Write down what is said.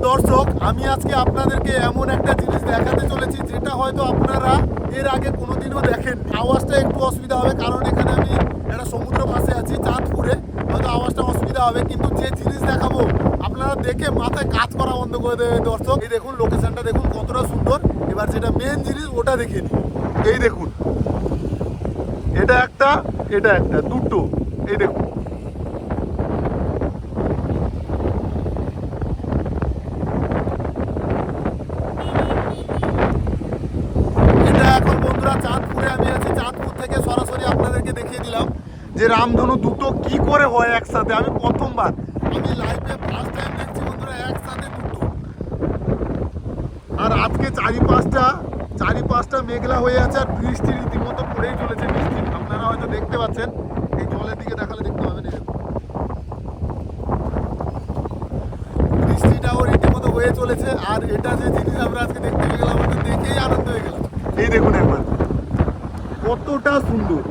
দর্শক, আমি আজকে আপনাদেরকে এমন একটা জিনিস দেখাতে চলেছি যেটা হয়তো আপনারা এর আগে কোনোদিনও দেখেন। আওয়াজটা একটু অসুবিধা হবে কারণ এখানে আমি একটা সমুদ্র পাশে আছি চাঁদপুরে, হয়তো আওয়াজটা অসুবিধা হবে, কিন্তু যে জিনিস দেখাবো আপনারা দেখে মাথায় কাজ করা বন্ধ করে দেবে দর্শক। এই দেখুন লোকেশনটা দেখুন কতটা সুন্দর। এবার যেটা মেন জিনিস ওটা দেখে নিন। এই দেখুন, এটা একটা দুটো, এই দেখুন। এখন বন্ধুরা চাঁদপুরে আমি আছি, চাঁদপুর থেকে সরাসরি আপনাদেরকে দেখিয়ে দিলাম যে রামধনু দুটো কি করে হয় একসাথে। আমি প্রথমবার, আমি লাইভে ফার্স্ট টাইম দেখছি বন্ধুরা একসাথে দুটো। আর আজকে চারিপাশটা মেঘলা হয়ে আছে আর বৃষ্টি রীতিমতো পড়েই চলেছে। বৃষ্টি আপনারা হয়তো দেখতে পাচ্ছেন, এই জলের দিকে দেখালে দেখতে পাবেন। বৃষ্টিটাও রীতিমতো হয়ে চলেছে। আর এটা যে জিনিস আমরা আজকে দেখতে পেয়ে গেলাম, আমাদের দেখেই আনন্দ হয়ে গেলাম। এই দেখুন একবার কতটা সুন্দর।